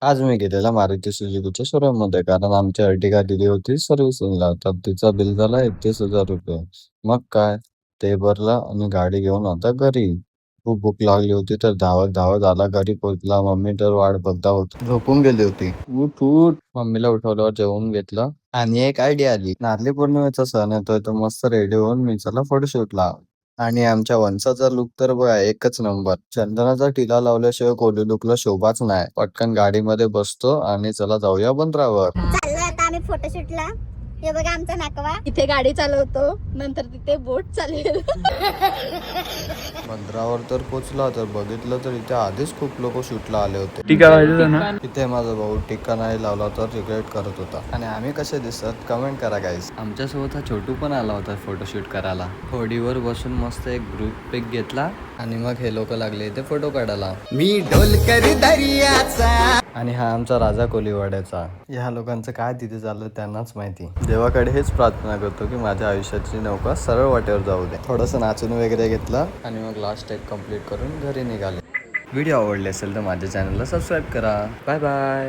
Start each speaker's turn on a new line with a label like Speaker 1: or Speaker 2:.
Speaker 1: आज मी गेलेला मारुती सुझुकीच्या शोरूम मध्ये कारण आमची अर्टिगा दिली होती सर्व्हिसिंगला तर तिचा बिल झाला 31,000 रुपये. मग काय ते भरलं आणि गाडी घेऊन आता घरी. खूप भूक लागली होती तर धावत धावत आला घरी पोहोचला. मम्मी तर वाट बघता होती, झोपून गेली होती. उठ उठ मम्मीला उठवल्यावर जेवून घेतलं आणि एक आयडिया आली. नारळी पौर्णिमेचा सण येतोय तर मस्त रेडी होऊन मी चला फोटोशूटला. आणि आमच्या वंशाचा लुक तर बघा एकच नंबर. चंदनाचा टिला लावल्याशिवाय कोली लुकला शोभाच नाही. पटकन गाडीमध्ये बसतो आणि चला जाऊया बंदरावर.
Speaker 2: चाललोय आता आम्ही फोटोशूटला. हे बघा आमचा नाकवा इथे गाडी चालवतो, नंतर तिथे बोट चालवेल.
Speaker 1: बंदरावर तर पोचला तर बघितलं तर इथे आधीच खूप लोक शूटला आले होते. इथे माझा भाऊ टिक्का नाही लावला तर रिग्रेट करत होता. आणि आम्ही कसे दिसत कमेंट करा गाईस. आमच्यासोबत हा छोटू पण आला होता फोटोशूट करायला. होडीवर बसून मस्त एक ग्रुप पिक घेतला आणि मग हे लोक लागले इथे फोटो काढायला.
Speaker 3: मी ढोलकर दर्याचा.
Speaker 1: आणि हा आमचा राजा कोलीवाड्याचा. ह्या लोकांचं काय तिथे चाललं त्यांनाच माहिती. देवाकडे हेच प्रार्थना करतो की माझ्या आयुष्याची नौका सरळ वाटेवर जाऊ दे. थोडंसं नाचून वगैरे घेतलं आणि मग लास्ट एक कम्प्लीट करून घरी निघाले. व्हिडिओ आवडले असेल तर माझ्या चॅनलला सबस्क्राईब करा. Bye bye.